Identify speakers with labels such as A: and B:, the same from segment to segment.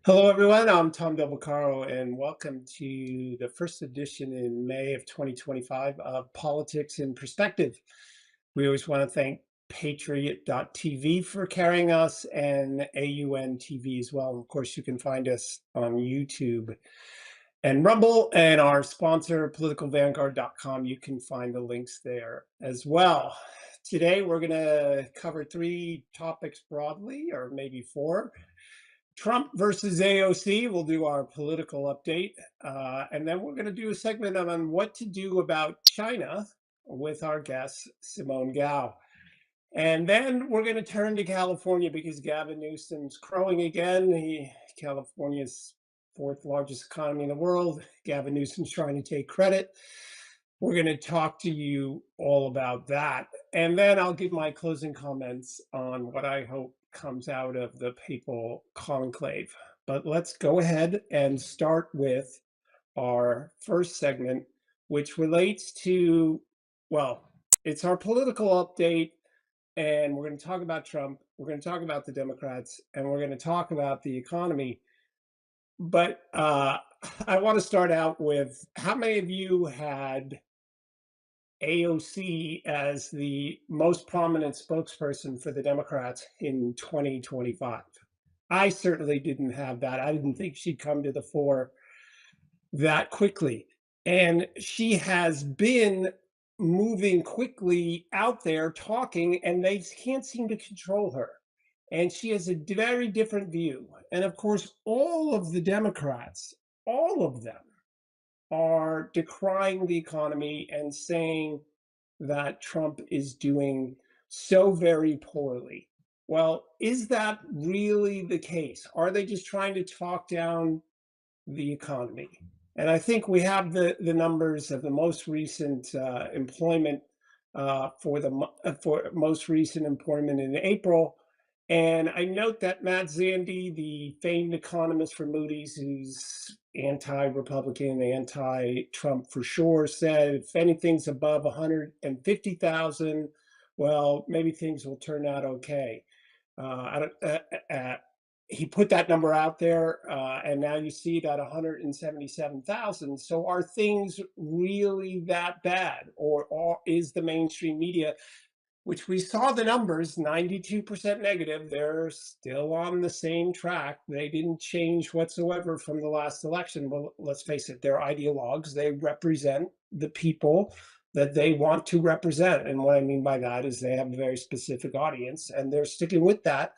A: Hello, everyone. I'm Tom Del and welcome to the first edition in May of 2025 of Politics in Perspective. We always want to thank Patriot.tv for carrying us and AUN TV as well. Of course, you can find us on YouTube and Rumble and our sponsor, politicalvanguard.com. You can find the links there as well. Today, we're going to cover three topics broadly, or maybe four. Trump versus AOC. We'll do our political update. And then we're going to do a segment on what to do about China with our guest, Simone Gao. And then we're going to turn to California because Gavin Newsom's crowing again. California's fourth largest economy in the world. Gavin Newsom's trying to take credit. We're going to talk to you all about that. And then I'll give my closing comments on what I hope comes out of the papal conclave. But let's go ahead and start with our first segment, which relates to, well, it's our political update. And we're going to talk about Trump. We're going to talk about the Democrats, and we're going to talk about the economy. But I want to start out with how many of you had AOC as the most prominent spokesperson for the Democrats in 2025? I certainly didn't have that. I didn't think she'd come to the fore that quickly. And she has been moving quickly out there talking, and they can't seem to control her. And she has a very different view. And of course, all of the Democrats, all of them, are decrying the economy and saying that Trump is doing so very poorly. Well, is that really the case? Are they just trying to talk down the economy? And I think we have the numbers of the most recent employment for most recent employment in April. And I note that Matt Zandi, the famed economist for Moody's, who's anti-Republican, anti-Trump for sure, said if anything's above 150,000, well, maybe things will turn out okay. I don't, he put that number out there, and now you see that 177,000. So are things really that bad, or is the mainstream media, which we saw the numbers, 92% negative, they're still on the same track. They didn't change whatsoever from the last election. Well, let's face it, they're ideologues. They represent the people that they want to represent. And what I mean by that is they have a very specific audience, and they're sticking with that.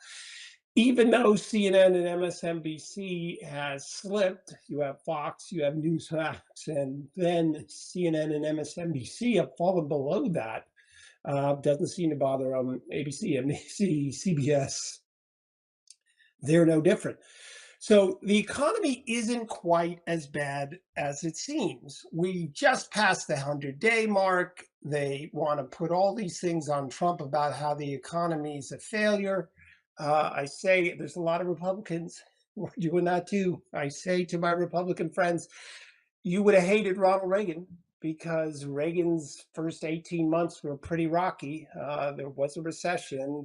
A: Even though CNN and MSNBC has slipped, you have Fox, you have Newsmax, and then CNN and MSNBC have fallen below that. Doesn't seem to bother ABC, NBC, CBS. They're no different. So the economy isn't quite as bad as it seems. We just passed the 100-day mark. They want to put all these things on Trump about how the economy is a failure. I say there's a lot of Republicans who are doing that too. I say to my Republican friends, you would have hated Ronald Reagan because Reagan's first 18 months were pretty rocky. There was a recession.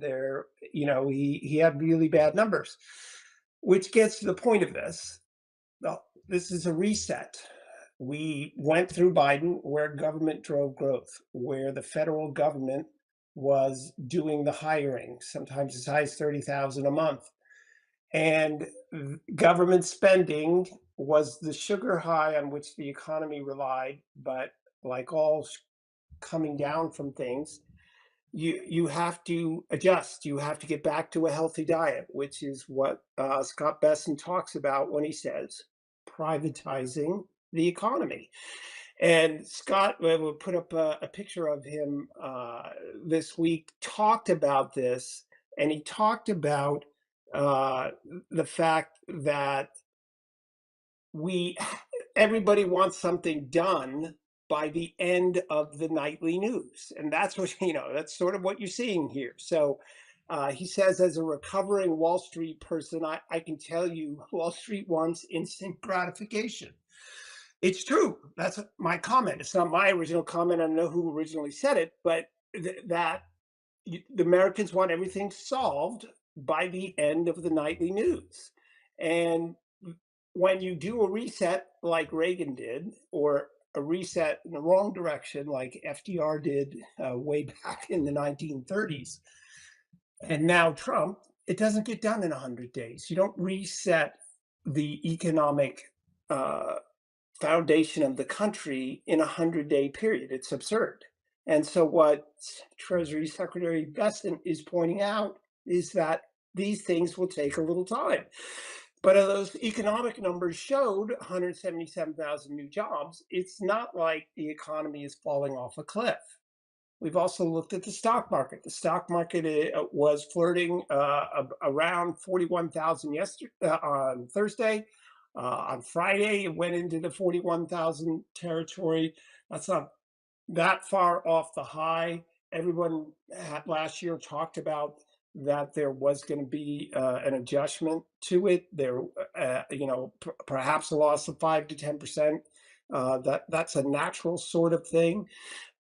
A: He had really bad numbers, which gets to the point of this. Well, this is a reset. We went through Biden where government drove growth, where the federal government was doing the hiring, sometimes as high as 30,000 a month. And government spending was the sugar high on which the economy relied. But like all coming down from things, you have to adjust. You have to get back to a healthy diet, which is what Scott Besson talks about when he says privatizing the economy. And Scott will put up a picture of him this week, talked about this, and he talked about uh, the fact that we everybody wants something done by the end of the nightly news, and that's what that's sort of what you're seeing here. So he says, as a recovering Wall Street person, I can tell you Wall Street wants instant gratification. It's true. That's my comment. It's not my original comment. I don't know who originally said it, but that the Americans want everything solved by the end of the nightly news. And when you do a reset like Reagan did, or a reset in the wrong direction like FDR did way back in the 1930s, and now Trump, it doesn't get done in 100 days. You don't reset the economic uh, foundation of the country in a 100-day period. It's absurd. And so, what Treasury Secretary Besant is pointing out is that these things will take a little time. But those economic numbers showed 177,000 new jobs. It's not like the economy is falling off a cliff. We've also looked at the stock market. The stock market was flirting around 41,000 yesterday on Thursday. On Friday, it went into the 41,000 territory. That's not that far off the high. Everyone last year talked about that there was going to be an adjustment to it. There, perhaps a loss of 5 to 10%. That's a natural sort of thing.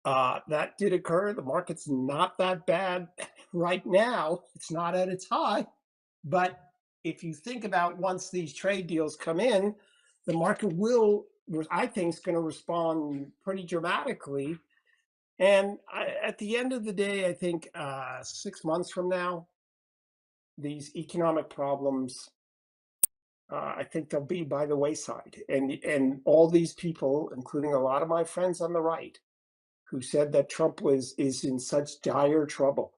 A: That did occur. The market's not that bad right now. It's not at its high. But if you think about once these trade deals come in, the market will, I think, is going to respond pretty dramatically. And at the end of the day, I think 6 months from now, these economic problems, I think they'll be by the wayside. And all these people, including a lot of my friends on the right, who said that Trump is in such dire trouble.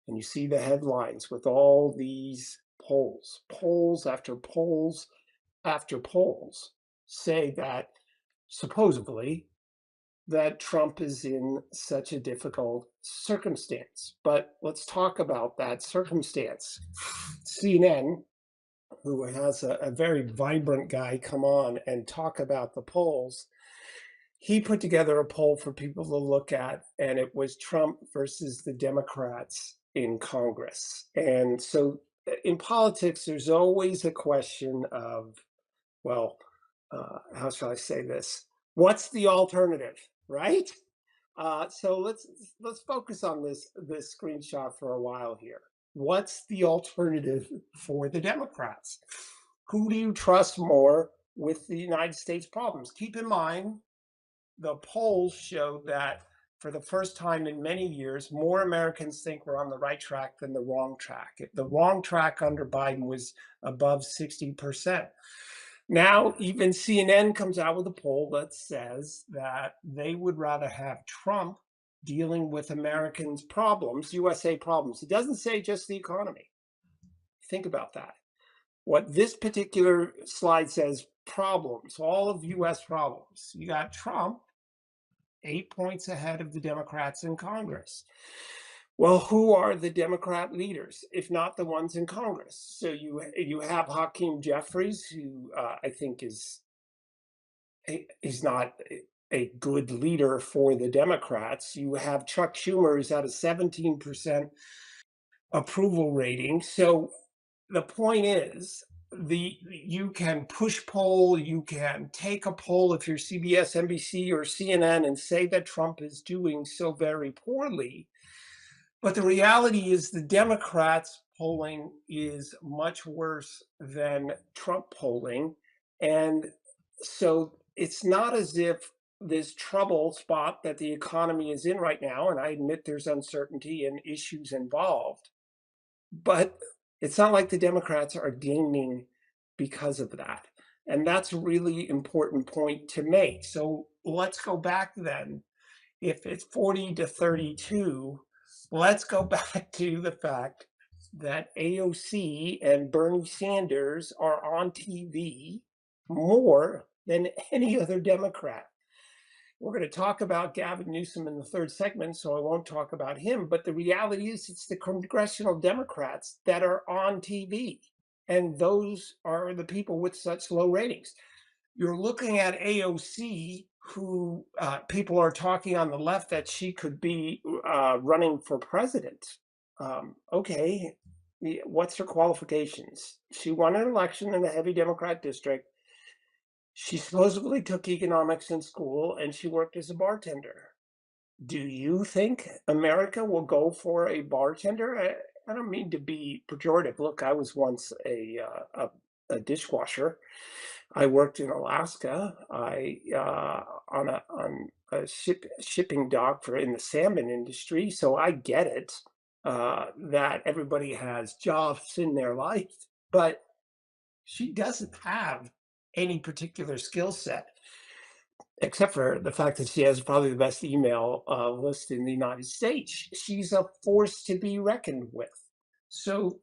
A: And you see the headlines with all these polls after polls after polls say that supposedly that Trump is in such a difficult circumstance. But let's talk about that circumstance. CNN, who has a very vibrant guy come on and talk about the polls, he put together a poll for people to look at, and it was Trump versus the Democrats in Congress. And so in politics, there's always a question of, well, how shall I say this? What's the alternative, right? So let's focus on this screenshot for a while here. What's the alternative for the Democrats? Who do you trust more with the United States problems? Keep in mind, the polls show that for the first time in many years, more Americans think we're on the right track than the wrong track. The wrong track under Biden was above 60%. Now, even CNN comes out with a poll that says that they would rather have Trump dealing with Americans' problems, USA problems. It doesn't say just the economy. Think about that. What this particular slide says, problems, all of US problems. You got Trump 8 points ahead of the Democrats in Congress. Well, who are the Democrat leaders, if not the ones in Congress? So you have Hakeem Jeffries, who I think is not a good leader for the Democrats. You have Chuck Schumer, who's at a 17% approval rating. So the point is, you can push poll, you can take a poll if you're CBS, NBC, or CNN and say that Trump is doing so very poorly. But the reality is the Democrats polling is much worse than Trump polling. And so it's not as if this trouble spot that the economy is in right now, and I admit there's uncertainty and issues involved, but it's not like the Democrats are gaining because of that. And that's a really important point to make. So let's go back then. If it's 40 to 32, let's go back to the fact that AOC and Bernie Sanders are on TV more than any other Democrat. We're going to talk about Gavin Newsom in the third segment, so I won't talk about him. But the reality is, it's the congressional Democrats that are on TV, and those are the people with such low ratings. You're looking at AOC, who people are talking on the left that she could be running for president. Okay, what's her qualifications? She won an election in a heavy Democrat district. She supposedly took economics in school, and she worked as a bartender. Do you think America will go for a bartender? I don't mean to be pejorative. Look, I was once a dishwasher. I worked in Alaska. I on a shipping dock for in the salmon industry, so I get it that everybody has jobs in their life, but she doesn't have any particular skill set, except for the fact that she has probably the best email list in the United States. She's a force to be reckoned with. So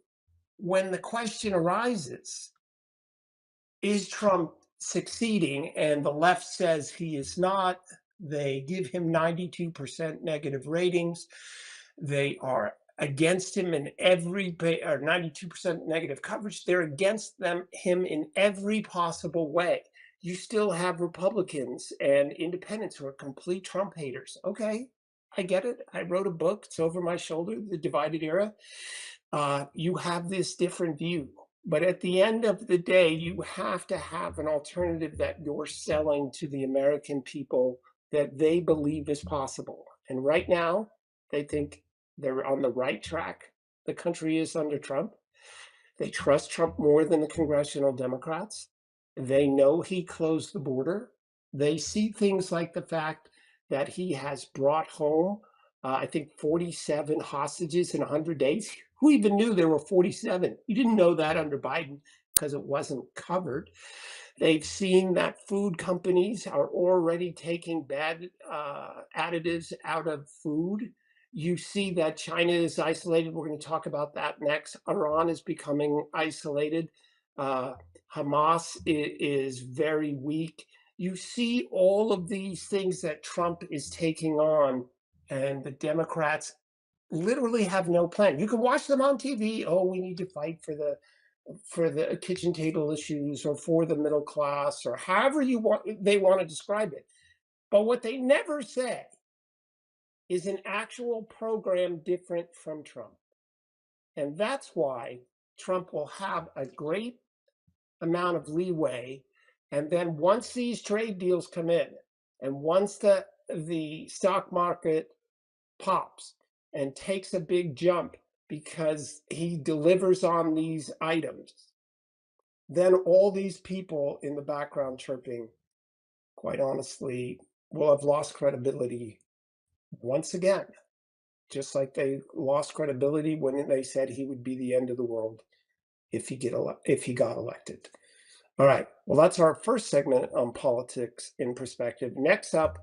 A: when the question arises, is Trump succeeding? And the left says he is not. They give him 92% negative ratings. They are against him in every or 92% negative coverage. They're against him in every possible way. You still have Republicans and independents who are complete Trump haters. Okay, I get it. I wrote a book. It's over my shoulder, The Divided Era. You have this different view. But at the end of the day, you have to have an alternative that you're selling to the American people that they believe is possible. And right now, they think they're on the right track. The country is under Trump. They trust Trump more than the congressional Democrats. They know he closed the border. They see things like the fact that he has brought home, I think, 47 hostages in 100 days. Who even knew there were 47? You didn't know that under Biden because it wasn't covered. They've seen that food companies are already taking bad additives out of food. You see that China is isolated. We're going to talk about that next. Iran is becoming isolated. Uh, Hamas is very weak. You see all of these things that Trump is taking on, and the Democrats literally have no plan. You can watch them on TV. Oh, we need to fight for the kitchen table issues or for the middle class or however they want to describe it. But what they never say is an actual program different from Trump. And that's why Trump will have a great amount of leeway. And then once these trade deals come in, and once the stock market pops and takes a big jump because he delivers on these items, then all these people in the background chirping, quite honestly, will have lost credibility once again, just like they lost credibility when they said he would be the end of the world if he got elected. All right. Well, that's our first segment on politics in perspective. Next up,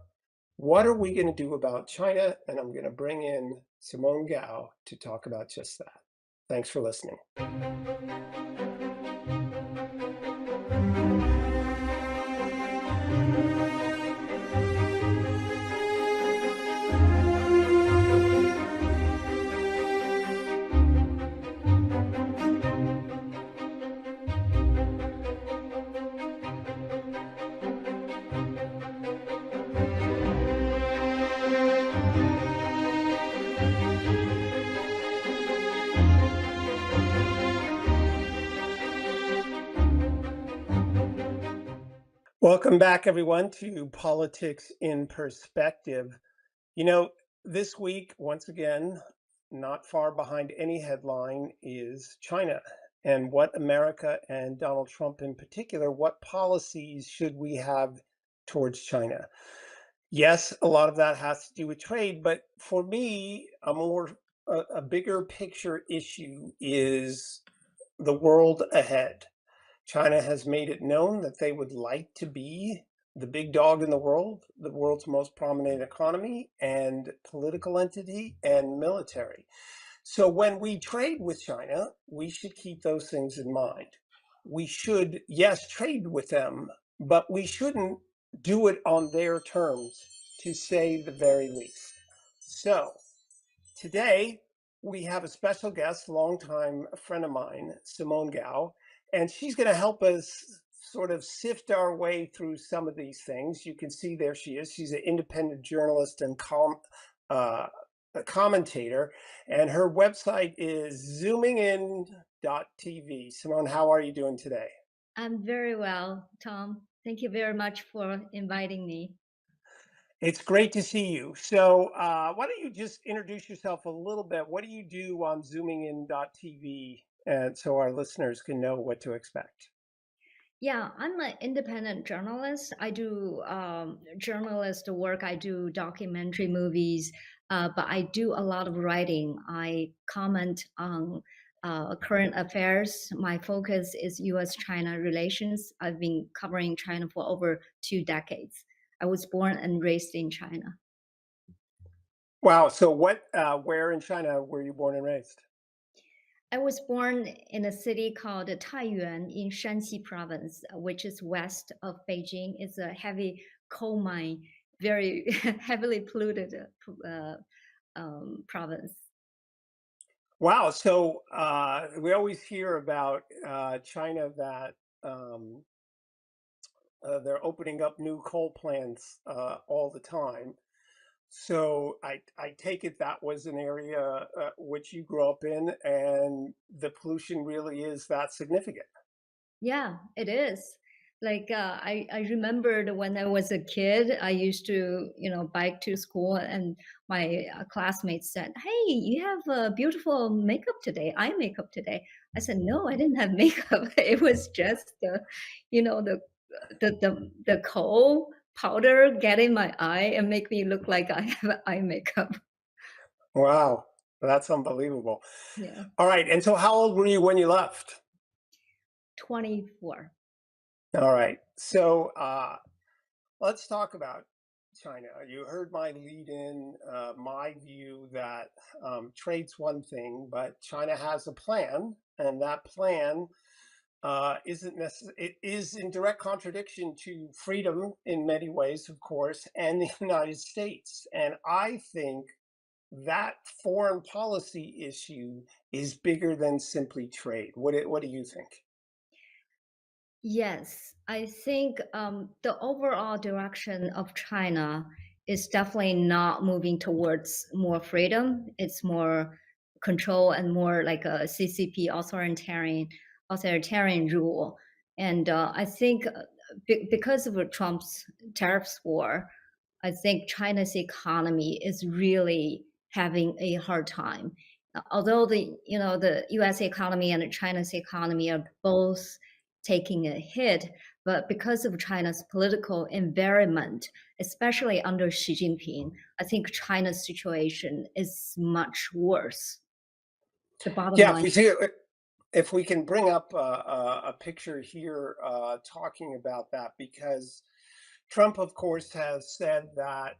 A: what are we going to do about China? And I'm going to bring in Simone Gao to talk about just that. Thanks for listening. Welcome back, everyone, to Politics in Perspective. You know, this week, once again, not far behind any headline is China and what America and Donald Trump in particular, what policies should we have towards China? Yes, a lot of that has to do with trade, but for me, a bigger picture issue is the world ahead. China has made it known that they would like to be the big dog in the world's most prominent economy and political entity and military. So when we trade with China, we should keep those things in mind. We should, yes, trade with them, but we shouldn't do it on their terms, to say the very least. So today, we have a special guest, longtime friend of mine, Simone Gao, and she's going to help us sort of sift our way through some of these things. You can see there she is. She's an independent journalist and uh, a commentator, and her website is zoomingin.tv. Simone, how are you doing today?
B: I'm very well, Tom. Thank you very much for inviting me.
A: It's great to see you. So, why don't you just introduce yourself a little bit? What do you do on zoomingin.tv? And so our listeners can know what to expect.
B: Yeah, I'm an independent journalist. I do journalist work. I do documentary movies, but I do a lot of writing. I comment on current affairs. My focus is U.S.-China relations. I've been covering China for over 2 decades. I was born and raised in China.
A: Wow. So where in China were you born and raised?
B: I was born in a city called Taiyuan in Shanxi province, which is west of Beijing. It's a heavy coal mine, very heavily polluted province.
A: Wow. So we always hear about China that um, they're opening up new coal plants all the time. So I take it that was an area which you grew up in, and the pollution really is that significant.
B: Yeah, it is. Like I remembered when I was a kid, I used to, bike to school, and my classmates said, "Hey, you have a beautiful makeup today, eye makeup today." I said, "No, I didn't have makeup. It was just you know, the the coal powder get in my eye and make me look like I have eye makeup."
A: Wow, that's unbelievable.
B: Yeah,
A: All right, and so how old were you when you left?
B: 24.
A: All right, so let's talk about China. You heard my lead in, my view that trade's one thing, but China has a plan, and that plan isn't necessarily, it is in direct contradiction to freedom in many ways, of course, and the United States. And I think that foreign policy issue is bigger than simply trade. What do you think?
B: Yes, I think the overall direction of China is definitely not moving towards more freedom. It's more control and more like a CCP authoritarian rule. And I think because of Trump's tariffs war, I think China's economy is really having a hard time. Although the U.S. economy and China's economy are both taking a hit, but because of China's political environment, especially under Xi Jinping, I think China's situation is much worse. The bottom
A: Yeah, if
B: line.
A: we see if we can bring up a picture here talking about that, because Trump, of course, has said that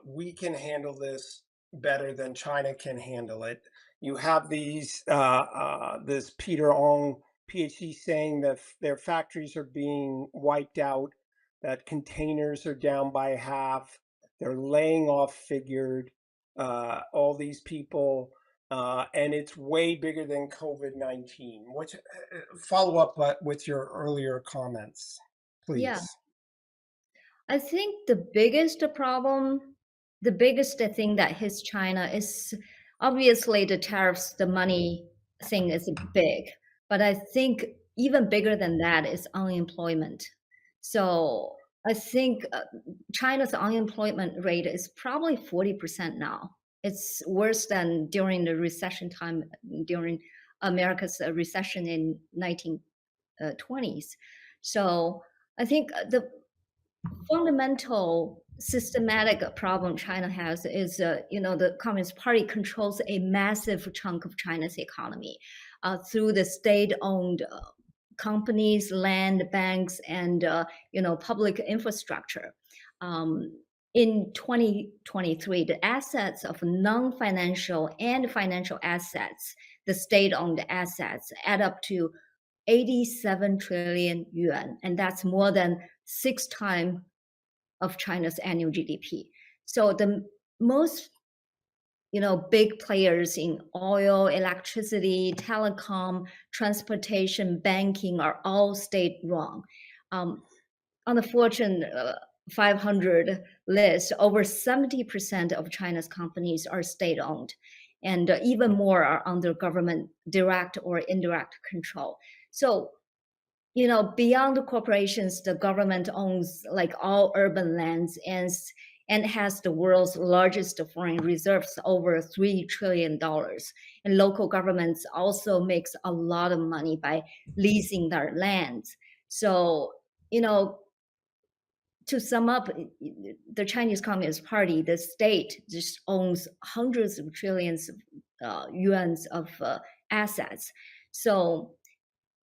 A: we can handle this better than China can handle it. You have this Peter Ong, PhD, saying that their factories are being wiped out, that containers are down by half, they're laying off figured all these people, and it's way bigger than COVID-19. Which follow up with your earlier comments,
B: Yeah,
A: please.
B: I think the biggest thing that hits China is obviously the tariffs, the money thing is big, but I think even bigger than that is unemployment. So I think China's unemployment rate is probably 40% now. It's worse than during the recession time, during America's recession in 1920s. So I think the fundamental systematic problem China has is, the Communist Party controls a massive chunk of China's economy through the state-owned companies, land banks, and public infrastructure. Um, in 2023, the assets of non-financial and financial assets, the state-owned assets, add up to 87 trillion yuan, and that's more than 6 times of China's annual GDP. So the most big players in oil, electricity, telecom, transportation, banking are all state-run. Um, on the Fortune 500 list, over 70% of China's companies are state-owned, and even more are under government direct or indirect control. So beyond the corporations, the government owns like all urban lands and has the world's largest foreign reserves, over $3 trillion. And local governments also makes a lot of money by leasing their lands. So, you know, to sum up, the Chinese Communist Party, the state just owns hundreds of trillions of yuans of assets. So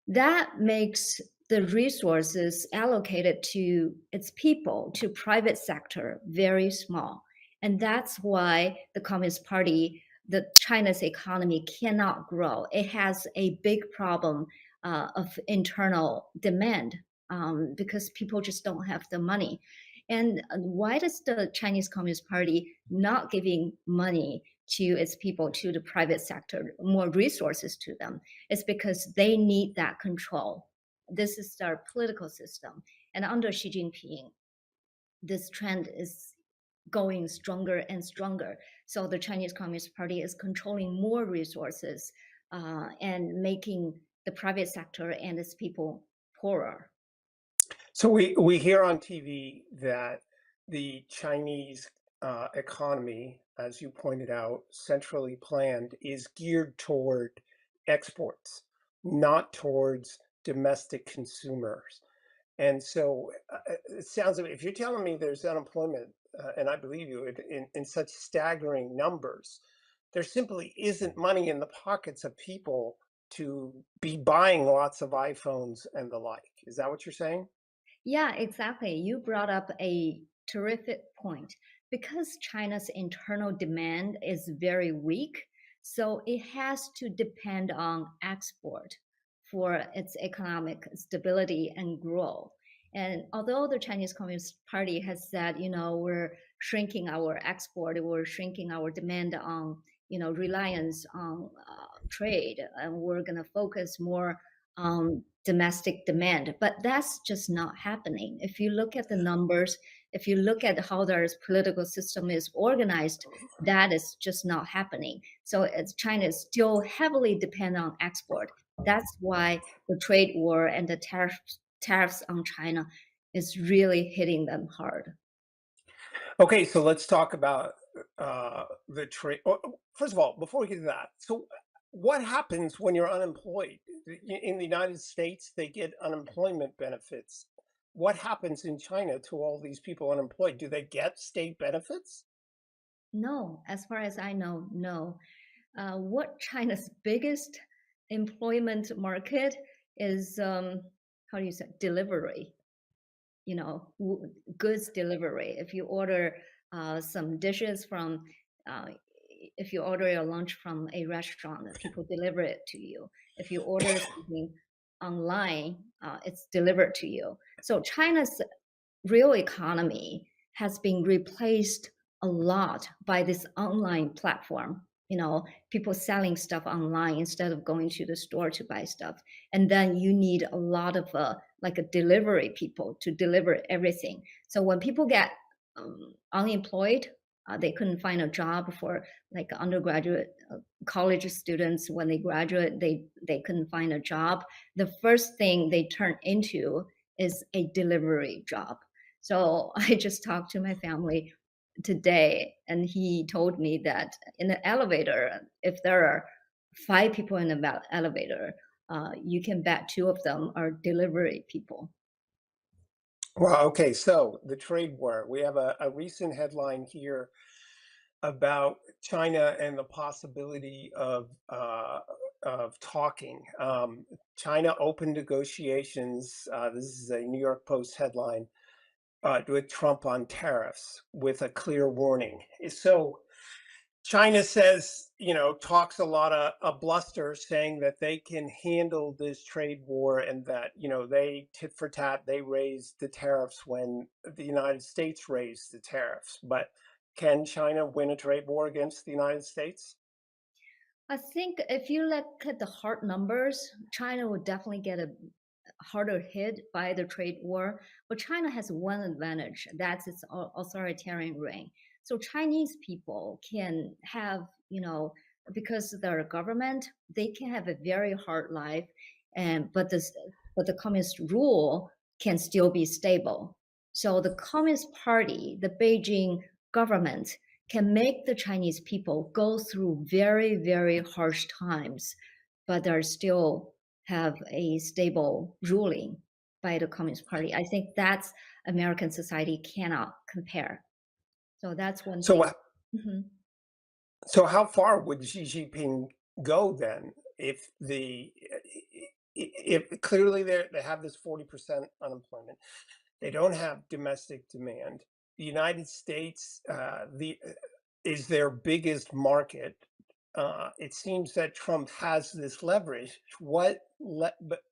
B: that makes the resources allocated to its people, to private sector, very small. And that's why the Communist Party, the China's economy cannot grow. It has a big problem of internal demand because people just don't have the money. And why does the Chinese Communist Party not giving money to its people, to the private sector, more resources to them? It's because they need that control. This is their political system. And under Xi Jinping, this trend is going stronger and stronger. So the Chinese Communist Party is controlling more resources and making the private sector and its people poorer.
A: So we hear on TV that the Chinese economy, as you pointed out, centrally planned, is geared toward exports, not towards domestic consumers. And so it sounds like if you're telling me there's unemployment, and I believe you, in such staggering numbers, there simply isn't money in the pockets of people to be buying lots of iPhones and the like. Is that what you're saying?
B: Yeah, exactly. You brought up a terrific point. Because China's internal demand is very weak, so it has to depend on export for its economic stability and growth. And although the Chinese Communist Party has said, we're shrinking our export, we're shrinking our demand on, reliance on trade, and we're going to focus more domestic demand. But that's just not happening. If you look at the numbers, if you look at how their political system is organized, that is just not happening. So China is still heavily dependent on export. That's why the trade war and the tariffs on China is really hitting them hard.
A: Okay, so let's talk about the trade. First of all, before we get to that, so what happens when you're unemployed? In the United States, they get unemployment benefits. What happens in China to all these people unemployed? Do they get state benefits?
B: No, as far as I know, no. What China's biggest employment market is, how do you say, delivery. Goods delivery. If you order some dishes from, uh, if you order your lunch from a restaurant, people deliver it to you. If you order something online, it's delivered to you. So China's real economy has been replaced a lot by this online platform. People selling stuff online instead of going to the store to buy stuff. And then you need a lot of like a delivery people to deliver everything. So when people get unemployed, they couldn't find a job for like undergraduate college students. When they graduate, they couldn't find a job. The first thing they turn into is a delivery job. So I just talked to my family today, and he told me that in the elevator, if there are five people in the elevator, you can bet two of them are delivery people.
A: Well, okay, so the trade war. We have a recent headline here about China and the possibility of talking. China opened negotiations. This is a New York Post headline with Trump on tariffs with a clear warning. So China says, talks a lot of bluster, saying that they can handle this trade war and that, they tit for tat, they raised the tariffs when the United States raised the tariffs. But can China win a trade war against the United States?
B: I think if you look at the hard numbers, China would definitely get a harder hit by the trade war. But China has one advantage, that's its authoritarian reign. So Chinese people can have, because they're a government, they can have a very hard life, and but the communist rule can still be stable. So the Communist Party, the Beijing government, can make the Chinese people go through very, very harsh times, but they still have a stable ruling. by the Communist Party. I think that's American society cannot compare. So that's one
A: So,
B: thing.
A: uh,
B: Mhm.
A: so how far would Xi Jinping go then if if clearly they have this 40% unemployment, they don't have domestic demand. The United States is their biggest market. It seems that Trump has this leverage. But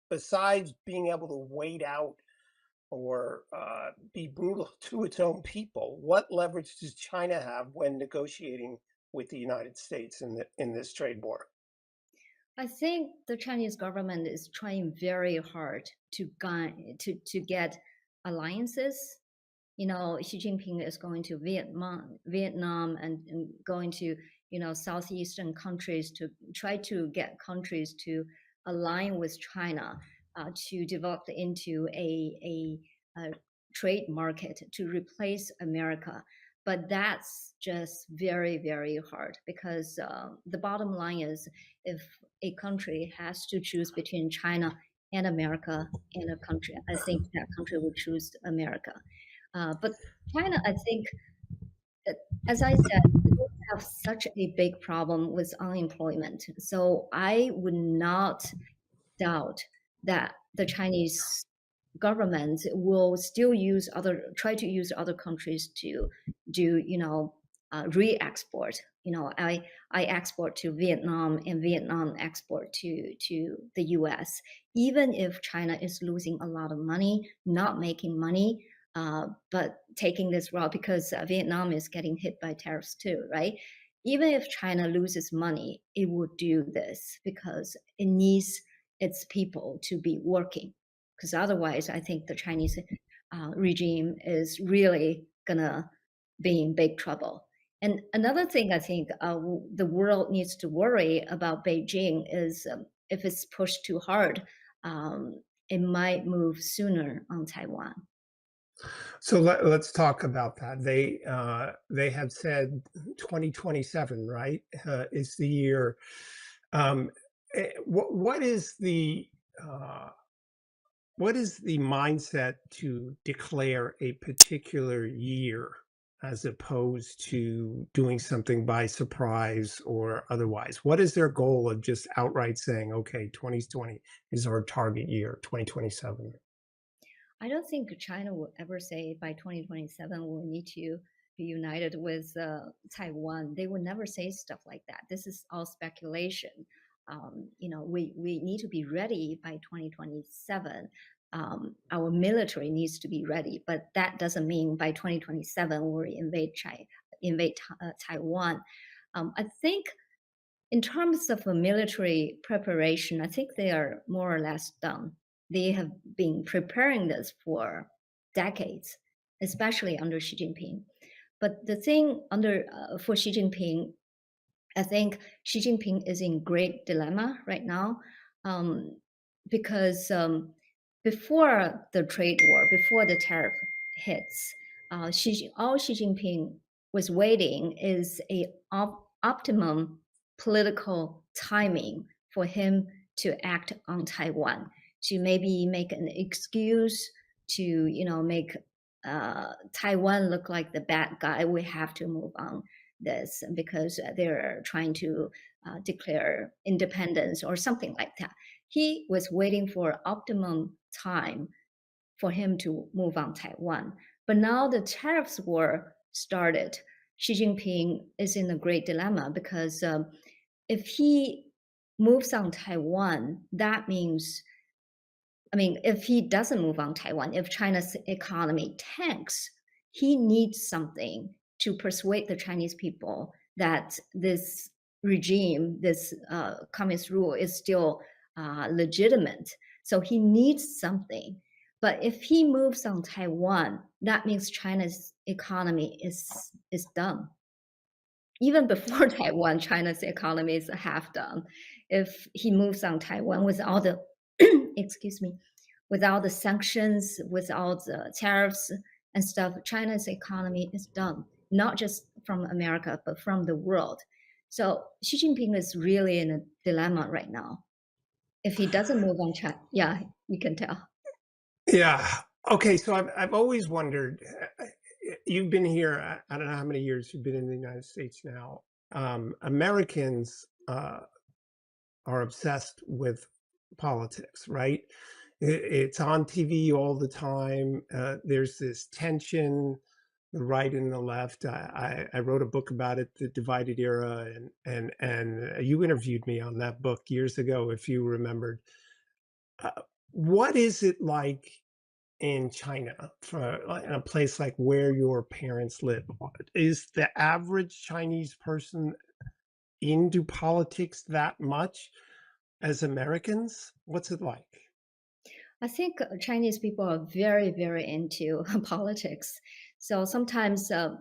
A: besides being able to wait out or be brutal to its own people, what leverage does China have when negotiating with the United States in this trade war?
B: I think the Chinese government is trying very hard to get alliances. Xi Jinping is going to Vietnam and going to, southeastern countries to try to get countries to align with China to develop into a trade market to replace America. But that's just very, very hard because the bottom line is if a country has to choose between China and America and a country, I think that country will choose America. But China, I think, uh, as I said, they have such a big problem with unemployment. So I would not doubt that the Chinese government will still try to use other countries to do, re-export. I export to Vietnam and Vietnam export to the US. Even if China is losing a lot of money, not making money, but taking this route because Vietnam is getting hit by tariffs too, right? Even if China loses money, it will do this because it needs its people to be working because otherwise, I think the Chinese regime is really gonna be in big trouble. And another thing I think the world needs to worry about Beijing is if it's pushed too hard, it might move sooner on Taiwan.
A: So let's talk about that. They have said 2027, right? Is the year. Um, uh, what is the mindset to declare a particular year as opposed to doing something by surprise or otherwise? What is their goal of just outright saying, okay, 2020 is our target year, 2027?
B: I don't think China will ever say by 2027 we'll need to be united with Taiwan. They would never say stuff like that. This is all speculation. We need to be ready by 2027. Our military needs to be ready, but that doesn't mean by 2027 we'll invade Taiwan. I think in terms of a military preparation, I think they are more or less done. They have been preparing this for decades, especially under Xi Jinping. But the thing for Xi Jinping, I think Xi Jinping is in great dilemma right now, um, because before the trade war, before the tariff hits, all Xi Jinping was waiting is a optimum political timing for him to act on Taiwan, to maybe make an excuse to make Taiwan look like the bad guy. We have to move on this because they're trying to declare independence or something like that. He was waiting for optimum time for him to move on Taiwan. But now the tariffs war started. Xi Jinping is in a great dilemma because if he moves on Taiwan, that means if he doesn't move on Taiwan, if China's economy tanks, he needs something to persuade the Chinese people that this regime, this communist rule is still legitimate. So he needs something. But if he moves on Taiwan, that means China's economy is done. Even before Taiwan, China's economy is half done. If he moves on Taiwan without the, excuse me, without the sanctions, without the tariffs and stuff, China's economy is done, not just from America, but from the world. So Xi Jinping is really in a dilemma right now. If he doesn't move on China, yeah, you can tell.
A: Yeah. Okay, so I've always wondered, you've been here, I don't know how many years you've been in the United States now. Americans, are obsessed with politics, right? It's on TV all the time. There's this tension, the right and the left. I wrote a book about it, The Divided Era, and you interviewed me on that book years ago, if you remembered. Uh, what is it like in China, for in a place like where your parents live? Is the average Chinese person into politics that much as Americans? What's it like?
B: I think Chinese people are very, very into politics. So sometimes the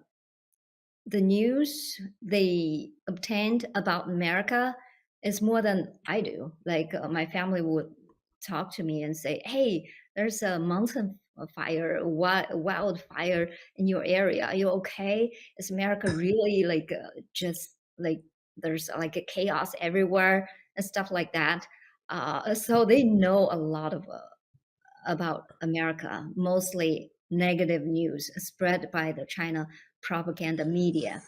B: news they obtained about America is more than I do. Like my family would talk to me and say, "Hey, there's a mountain fire, wildfire in your area. Are you okay? Is America really like just like there's like a chaos everywhere and stuff like that?" So they know a lot of about America, mostly negative news spread by the China propaganda media.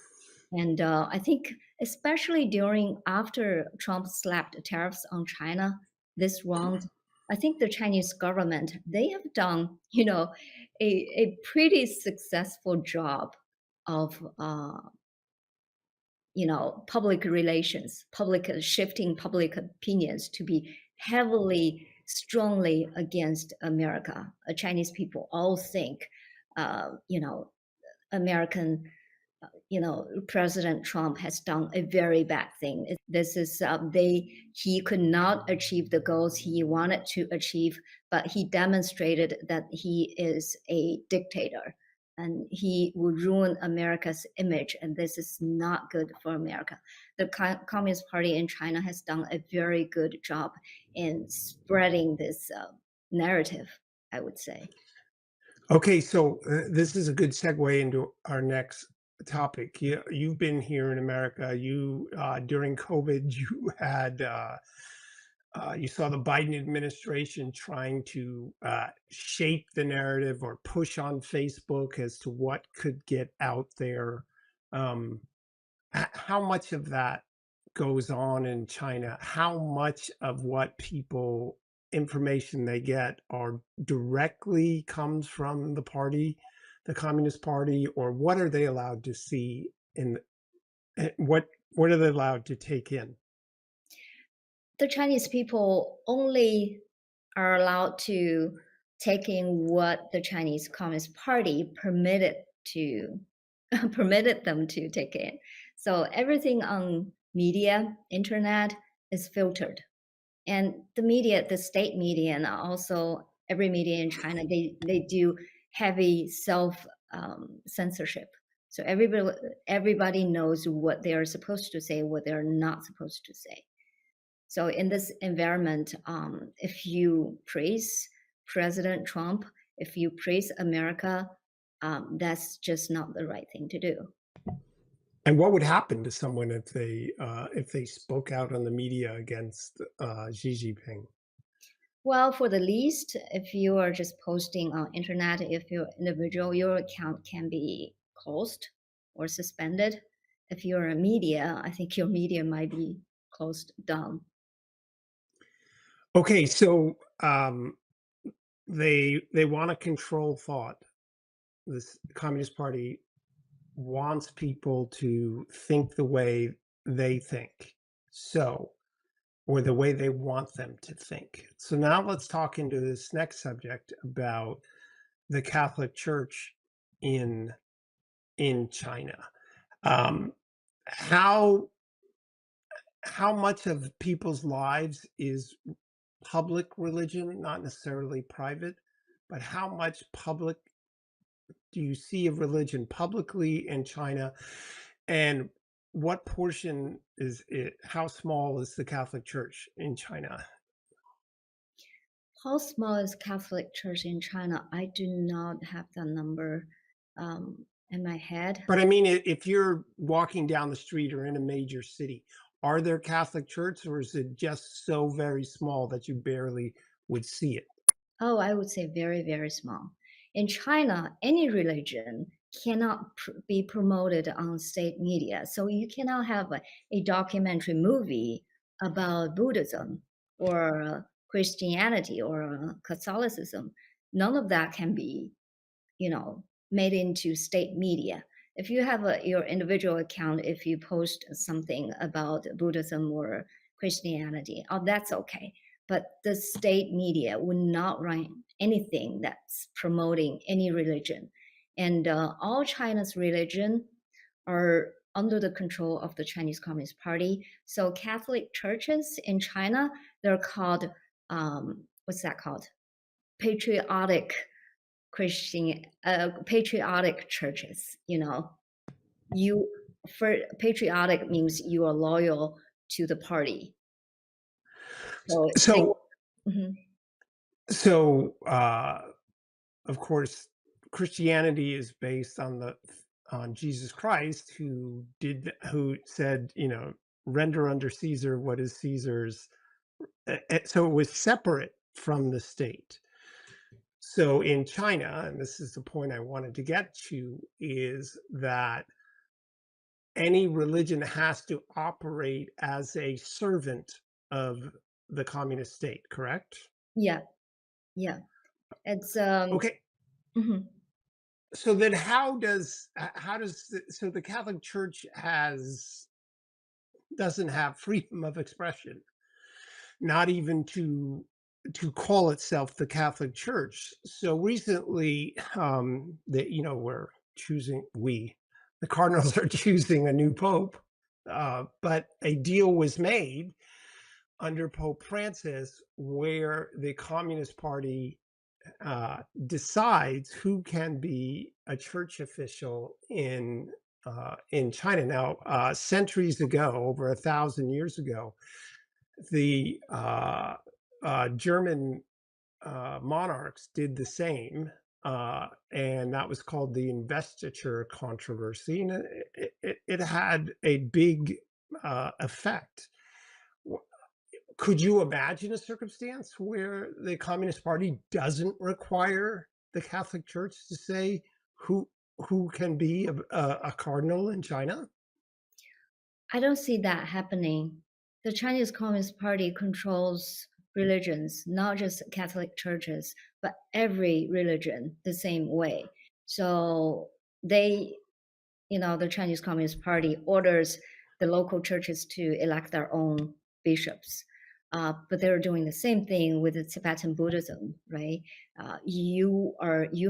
B: And I think, especially during after Trump slapped tariffs on China this round, I think the Chinese government they have done, a pretty successful job of public relations, public shifting public opinions to be heavily, strongly against America. Chinese people all think, American President Trump has done a very bad thing. This is he could not achieve the goals he wanted to achieve, but he demonstrated that he is a dictator and he will ruin America's image, and this is not good for America. The Communist Party in China has done a very good job in spreading this narrative, I would say.
A: Okay, so this is a good segue into our next topic. You've been here in America. You during COVID, you had you saw the Biden administration trying to shape the narrative or push on Facebook as to what could get out there. Um, how much of that goes on in China? How much of what people information they get are directly comes from the party, the Communist Party, or what are they allowed to see in what are they allowed to take in?
B: The Chinese people only are allowed to take in what the Chinese Communist Party to permitted them to take in. So everything on media, internet is filtered. And the media, the state media, and also every media in China, they do heavy self censorship. So everybody knows what they are supposed to say, what they're not supposed to say. So in this environment, if you praise President Trump, if you praise America, that's just not the right thing to do.
A: And what would happen to someone if they spoke out on the media against Xi Jinping?
B: Well, for the least, if you are just posting on internet, if you're individual, your account can be closed or suspended. If you're a media, I think your media might be closed down.
A: Okay, so they want to control thought. This Communist Party wants people to think the way they think. So, or the way they want them to think. So now let's talk into this next subject about the Catholic Church in China. Um, how how much of people's lives is public religion, not necessarily private, but how much public do you see of religion publicly in China? And what portion is it? How small is the Catholic Church in China?
B: How small is Catholic Church in China? I do not have that number in my head.
A: But I mean, if you're walking down the street or in a major city, are there Catholic churches or is it just so very small that you barely would see it?
B: Oh, I would say very, very small. In China, any religion cannot be promoted on state media. So you cannot have a documentary movie about Buddhism or Christianity or Catholicism. None of that can be, made into state media. If you have your individual account, if you post something about Buddhism or Christianity, oh, that's okay. But the state media would not run anything that's promoting any religion. And all China's religion are under the control of the Chinese Communist Party. So Catholic churches in China, they're called, what's that called? Patriotic patriotic churches. You for patriotic means you are loyal to the party. So they.
A: So,
B: Mhm.
A: so of course, Christianity is based on the on Jesus Christ, who said, render unto Caesar what is Caesar's. So it was separate from the state. So in China, and this is the point I wanted to get to, is that any religion has to operate as a servant of the communist state, correct?
B: Yeah, yeah. It's
A: Okay.
B: mhm.
A: So then so the Catholic Church has doesn't have freedom of expression, not even to call itself the Catholic Church. So recently, we're choosing the Cardinals are choosing a new pope, but a deal was made under Pope Francis where the Communist Party decides who can be a church official in China. Now, centuries ago, over 1,000 years ago, the German monarchs did the same, and that was called the investiture controversy, and it had a big effect. Could you imagine a circumstance where the Communist Party doesn't require the Catholic Church to say who who can be a cardinal in China?
B: I don't see that happening. The Chinese Communist Party controls religions, not just Catholic churches, but every religion the same way. So they, the Chinese Communist Party orders the local churches to elect their own bishops. But they're doing the same thing with the Tibetan Buddhism, right? You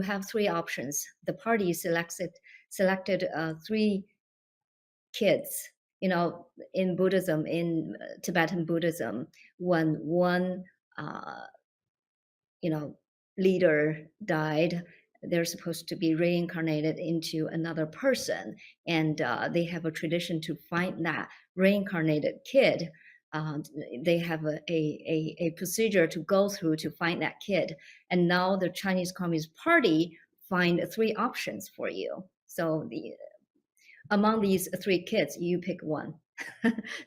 B: have three options. The party selected three kids. In Buddhism, in Tibetan Buddhism, when one uh, you know leader died, they're supposed to be reincarnated into another person, and they have a tradition to find that reincarnated kid. uh, they have a procedure to go through to find that kid, and now the Chinese Communist Party find three options for you. So among these three kids, you pick one.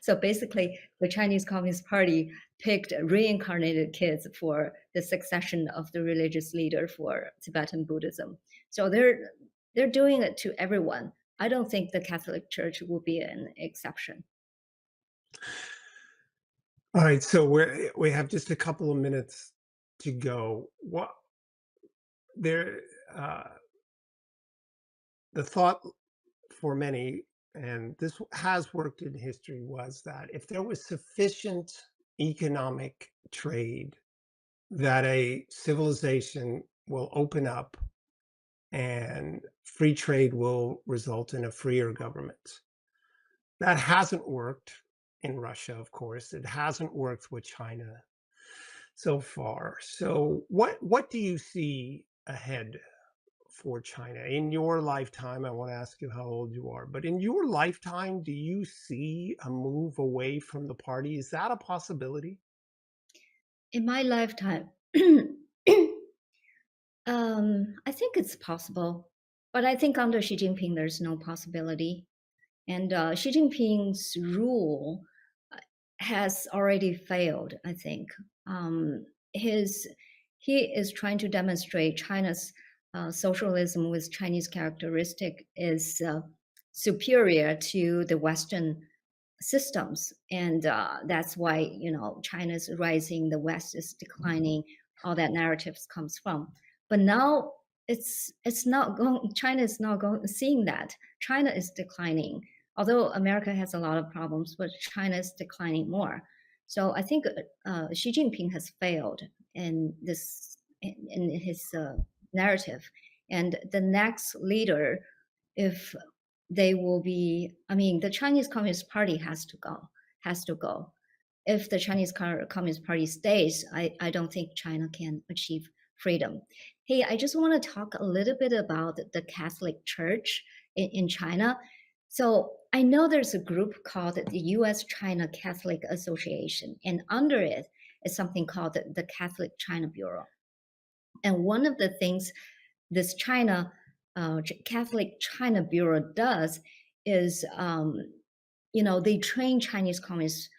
B: So basically, the Chinese Communist Party picked reincarnated kids for the succession of the religious leader for Tibetan Buddhism. So they're doing it to everyone. I don't think the Catholic Church will be an exception.
A: All right, so we have just a couple of minutes to go. What there the thought for many, and this has worked in history, was that if there was sufficient economic trade, that a civilization will open up and free trade will result in a freer government. That hasn't worked in Russia, of course. It hasn't worked with China so far. So what do you see ahead for China in your lifetime? I want to ask you how old you are, but in your lifetime, do you see a move away from the party? Is that a possibility?
B: In my lifetime, I think it's possible, but I think under Xi Jinping, there's no possibility. And Xi Jinping's rule uh, has already failed, I think. His he is trying to demonstrate China's socialism with Chinese characteristic is superior to the Western systems, and that's why China's rising, the West is declining. All that narratives comes from, but now it's not going. China is not going seeing that China is declining. Although America has a lot of problems, but China is declining more. So I think Xi Jinping has failed in this in his narrative, and the next leader, if they will be, I mean, the Chinese Communist Party has to go. If the Chinese Communist Party stays, I don't think China can achieve freedom. Hey, I just want to talk a little bit about the Catholic Church in China. So I know there's a group called the U.S. China Catholic Association, and under it is something called the Catholic China Bureau. And one of the things this Catholic China Bureau does is, they train Chinese Communist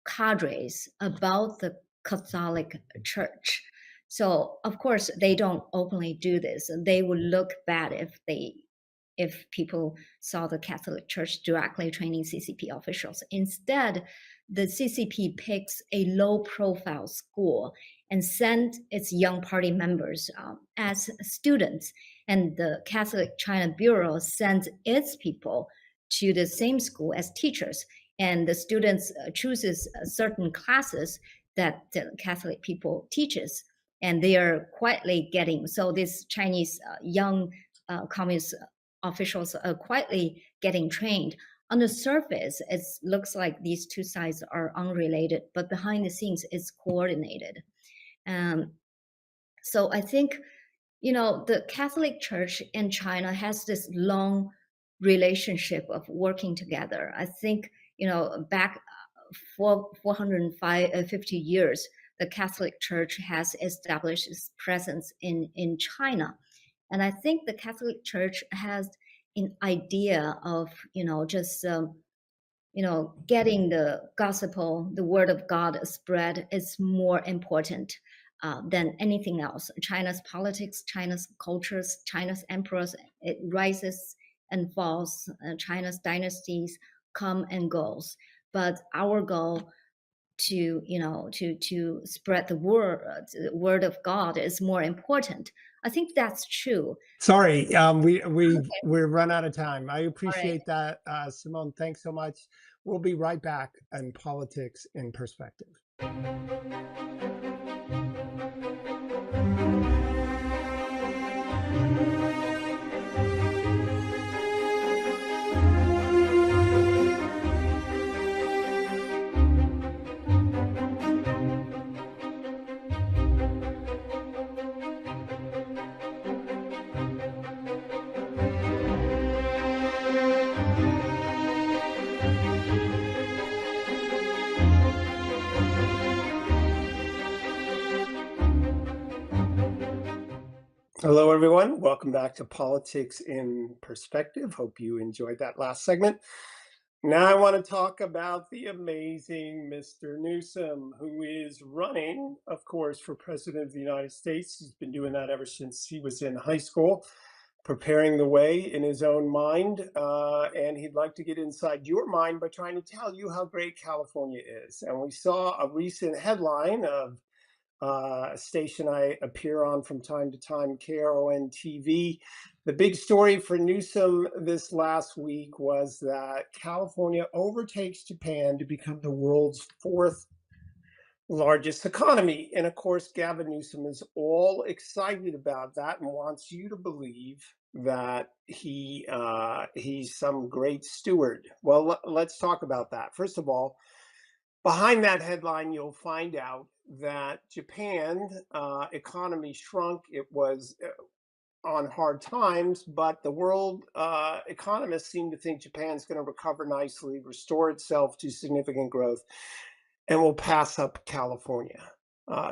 B: cadres about the Catholic Church. So of course they don't openly do this. They would look bad if people saw the Catholic Church directly training CCP officials. Instead, the CCP picks a low-profile school and send its young party members as students, and the Catholic China Bureau sends its people to the same school as teachers, and the students chooses certain classes that the Catholic people teaches, and they are quietly getting. So these Chinese young communist officials are quietly getting trained. On the surface, it looks like these two sides are unrelated, but behind the scenes, it's coordinated. Um, so I think, the Catholic Church in China has this long relationship of working together. I think, back 450 years, the Catholic Church has established its presence in China. And I think the Catholic Church has an idea of, just getting the gospel, the word of God spread is more important than anything else. China's politics, China's cultures, China's emperors, it rises and falls. China's dynasties come and goes. But our goal to, to spread the word of God is more important. I think that's true.
A: Sorry,
B: Okay,
A: we're run out of time. I
B: all right.
A: appreciate that, Simone. Thanks so much. We'll be right back on Politics in Perspective. Hello, everyone. Welcome back to Politics in Perspective. Hope you enjoyed that last segment. Now, I want to talk about the amazing Mr. Newsom, who is running, of course, for President of the United States. He's been doing that ever since he was in high school, preparing the way in his own mind. And he'd like to get inside your mind by trying to tell you how great California is. And we saw a recent headline of a station I appear on from time to time, KRON TV. The big story for Newsom this last week was that California overtakes Japan to become the world's fourth largest economy. And of course, Gavin Newsom is all excited about that and wants you to believe that he's some great steward. Well, let's talk about that. First of all, behind that headline, you'll find out that Japan economy shrunk. It was on hard times, but the world economists seem to think Japan's going to recover nicely, restore itself to significant growth, and will pass up California.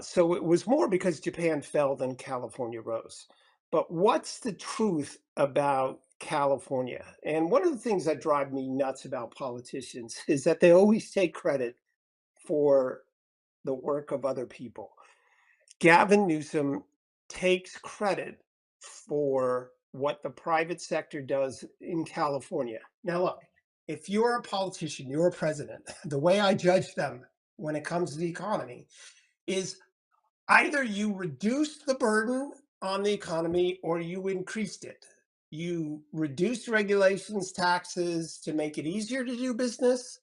A: So it was more because Japan fell than California rose. But what's the truth about California? And one of the things that drive me nuts about politicians is that they always take credit for the work of other people. Gavin Newsom takes credit for what the private sector does in California. Now, look, if you're a politician, you're a president, the way I judge them when it comes to the economy is either you reduced the burden on the economy or you increased it. You reduced regulations, taxes to make it easier to do business,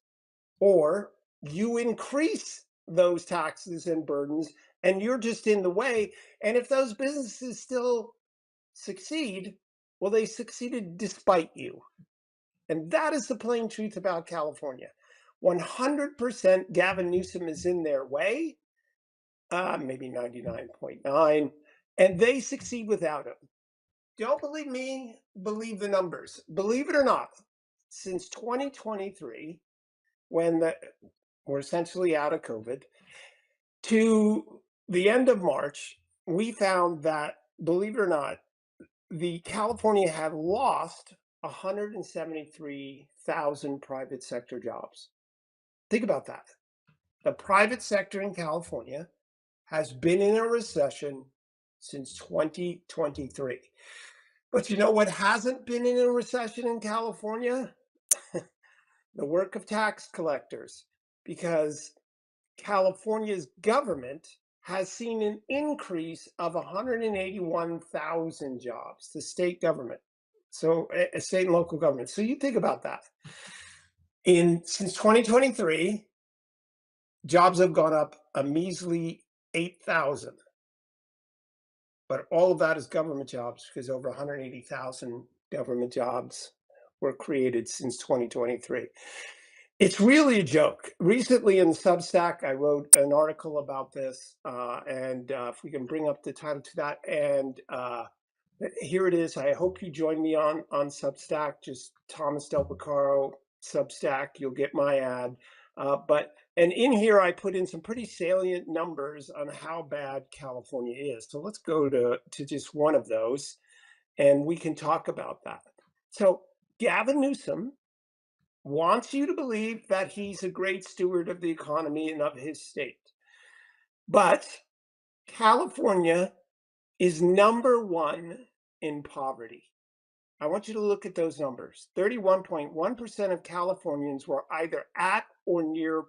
A: or you increase those taxes and burdens and you're just in the way. And if those businesses still succeed, well, they succeeded despite you. And that is the plain truth about California. 100% Gavin Newsom is in their way, maybe 99.9, and they succeed without him. Don't believe me, believe the numbers. Believe it or not, since 2023, when we're essentially out of COVID, to the end of March, we found that, believe it or not, the California had lost 173,000 private sector jobs. Think about that. The private sector in California has been in a recession since 2023. But you know what hasn't been in a recession in California? The work of tax collectors, because California's government has seen an increase of 181,000 jobs, the state government. So, state and local government. So you think about that. In Since 2023, jobs have gone up a measly 8,000. But all of that is government jobs because over 180,000 government jobs were created since 2023. It's really a joke. Recently in Substack, I wrote an article about this, and if we can bring up the title to that, and here it is. I hope you join me on Substack. Just Thomas Del Beccaro Substack. You'll get my ad. And in here, I put in some pretty salient numbers on how bad California is. So let's go to just one of those, and we can talk about that. So Gavin Newsom wants you to believe that he's a great steward of the economy and of his state. But California is number one in poverty. I want you to look at those numbers. 31.1% of Californians were either at or near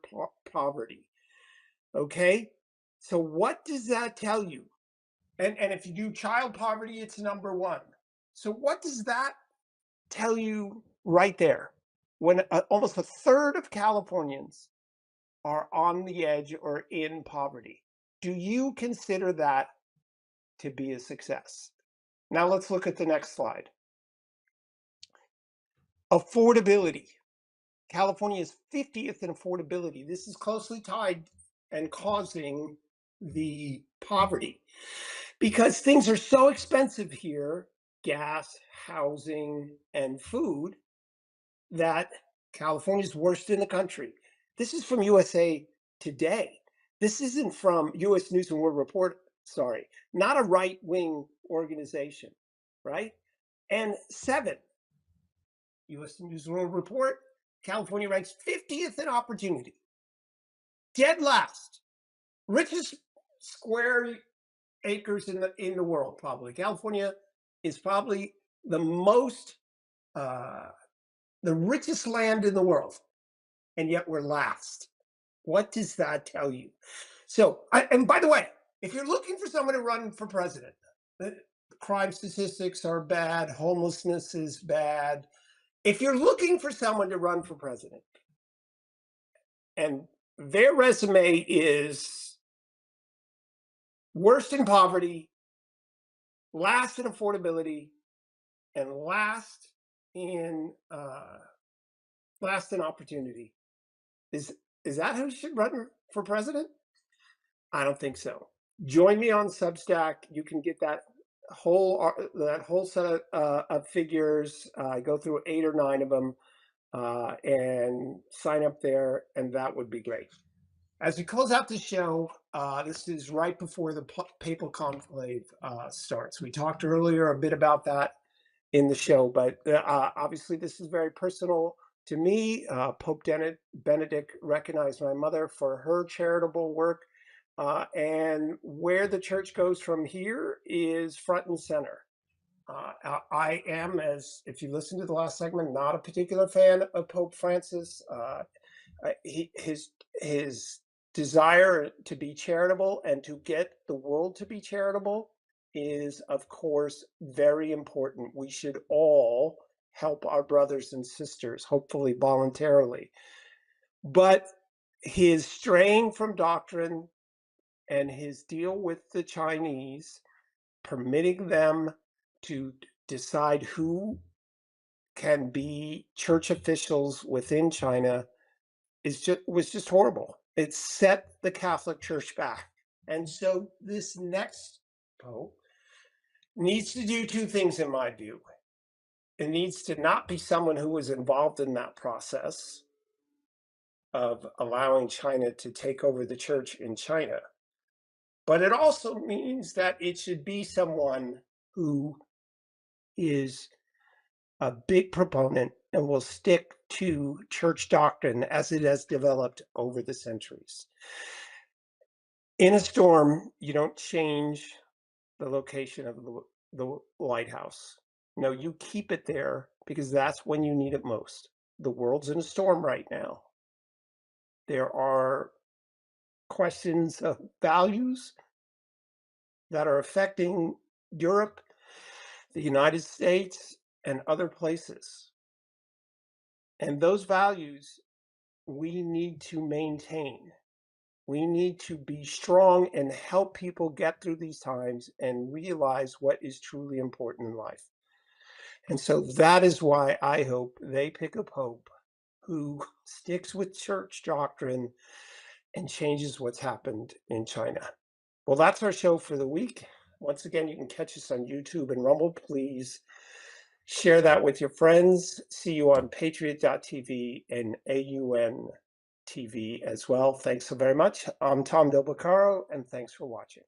A: poverty. Okay? So what does that tell you? And if you do child poverty, it's number one. So what does that tell you right there? When almost a third of Californians are on the edge or in poverty, do you consider that to be a success? Now let's look at the next slide. Affordability. California is 50th in affordability. This is closely tied and causing the poverty because things are so expensive here, gas, housing, and food, that California is worst in the country. This is from USA Today. This isn't from US News and World Report, sorry, not a right-wing organization, right? And seven, US News and World Report, California ranks 50th in opportunity. Dead last. Richest square acres in the world, probably. California is probably the most the richest land in the world, and yet we're last. What does that tell you? So, and by the way, if you're looking for someone to run for president, the crime statistics are bad, homelessness is bad. If you're looking for someone to run for president, and their resume is worst in poverty, last in affordability, and in uh, last in opportunity, is is that who should run for president? I don't think so. Join me on Substack. You can get that whole set of figures. I go through 8 or 9 of them, and sign up there, and that would be great. As we close out the show, this is right before the papal conclave starts. We talked earlier a bit about that in the show, but obviously this is very personal to me. Pope Benedict recognized my mother for her charitable work And where the church goes from here is front and center. I am, as if you listen to the last segment, not a particular fan of Pope Francis. His desire to be charitable and to get the world to be charitable is, of course, very important. We should all help our brothers and sisters, hopefully voluntarily. But his straying from doctrine and his deal with the Chinese, permitting them to decide who can be church officials within China was just horrible. It set the Catholic Church back. And so this next pope needs to do two things, in my view. It needs to not be someone who was involved in that process of allowing China to take over the church in China. But it also means that it should be someone who is a big proponent and will stick to church doctrine as it has developed over the centuries. In a storm, you don't change the location of the lighthouse. No, you keep it there because that's when you need it most. The world's in a storm right now. There are questions of values that are affecting Europe, the United States, and other places. And those values we need to maintain. We need to be strong and help people get through these times and realize what is truly important in life. And so that is why I hope they pick a pope who sticks with church doctrine and changes what's happened in China. Well, that's our show for the week. Once again, you can catch us on YouTube and Rumble. Please share that with your friends. See you on patriot.tv and AUN TV as well. Thanks so very much. I'm Tom Del Beccaro, and thanks for watching.